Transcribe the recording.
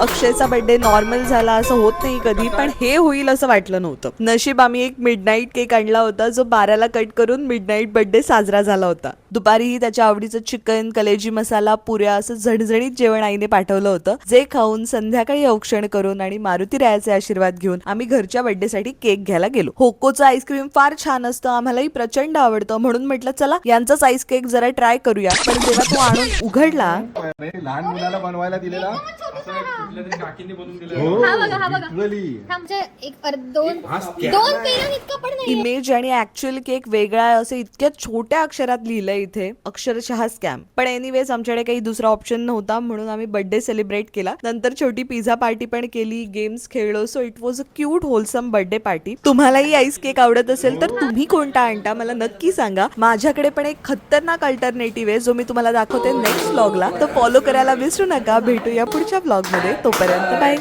अक्षयचा birthday normal झाला असं होत नाही कधी, पण हे होईल असं वाटलं नव्हतं. नशीब आम्ही एक मिडनाईट केक आणला होता जो 12ला कट करून मिडनाईट बर्थडे साजरा झाला होता. दुपारीही त्याच्या आवडीचं चिकन, कलेजी मसाला, पुऱ्या असं झणझणीत जेवण आईने पाठवलं होतं, जे खाऊन संध्याकाळी औक्षण करून आणि मारुती रायाचे आशीर्वाद घेऊन आम्ही घरच्या बर्थडे साठी केक घ्यायला गेलो. होकोचं आईस्क्रीम फार छान असतं, आम्हालाही प्रचंड आवडतं, म्हणून म्हटलं चला यांचाच आईस केक जरा ट्राय करूया. पण जेव्हा तो आणून उघडला, लहान मुलाला बनवायला दिलेला इमेज आणि ऍक्च्युअल केक वेगळा आहे असं इतक्या छोट्या अक्षरात लिहिलंय इथे, अक्षरशः स्कॅम. पण एनिवेज आमच्याकडे काही दुसरा ऑप्शन नव्हता, म्हणून आम्ही बर्थडे सेलिब्रेट केला. नंतर छोटी पिझ्झा पार्टी पण केली, गेम्स खेळलो. So it was a cute wholesome birthday party. तुम्हालाही आईस केक आवडत असेल तर तुम्ही कोणता आणता मला नक्की सांगा. माझ्याकडे पण एक खतरनाक अल्टरनेटिव्ह आहे जो मी तुम्हाला दाखवते नेक्स्ट व्लॉगला, तर फॉलो करायला विसरू नका. भेटूया पुढच्या व्लॉग मध्ये, तोपर्यंत बाय.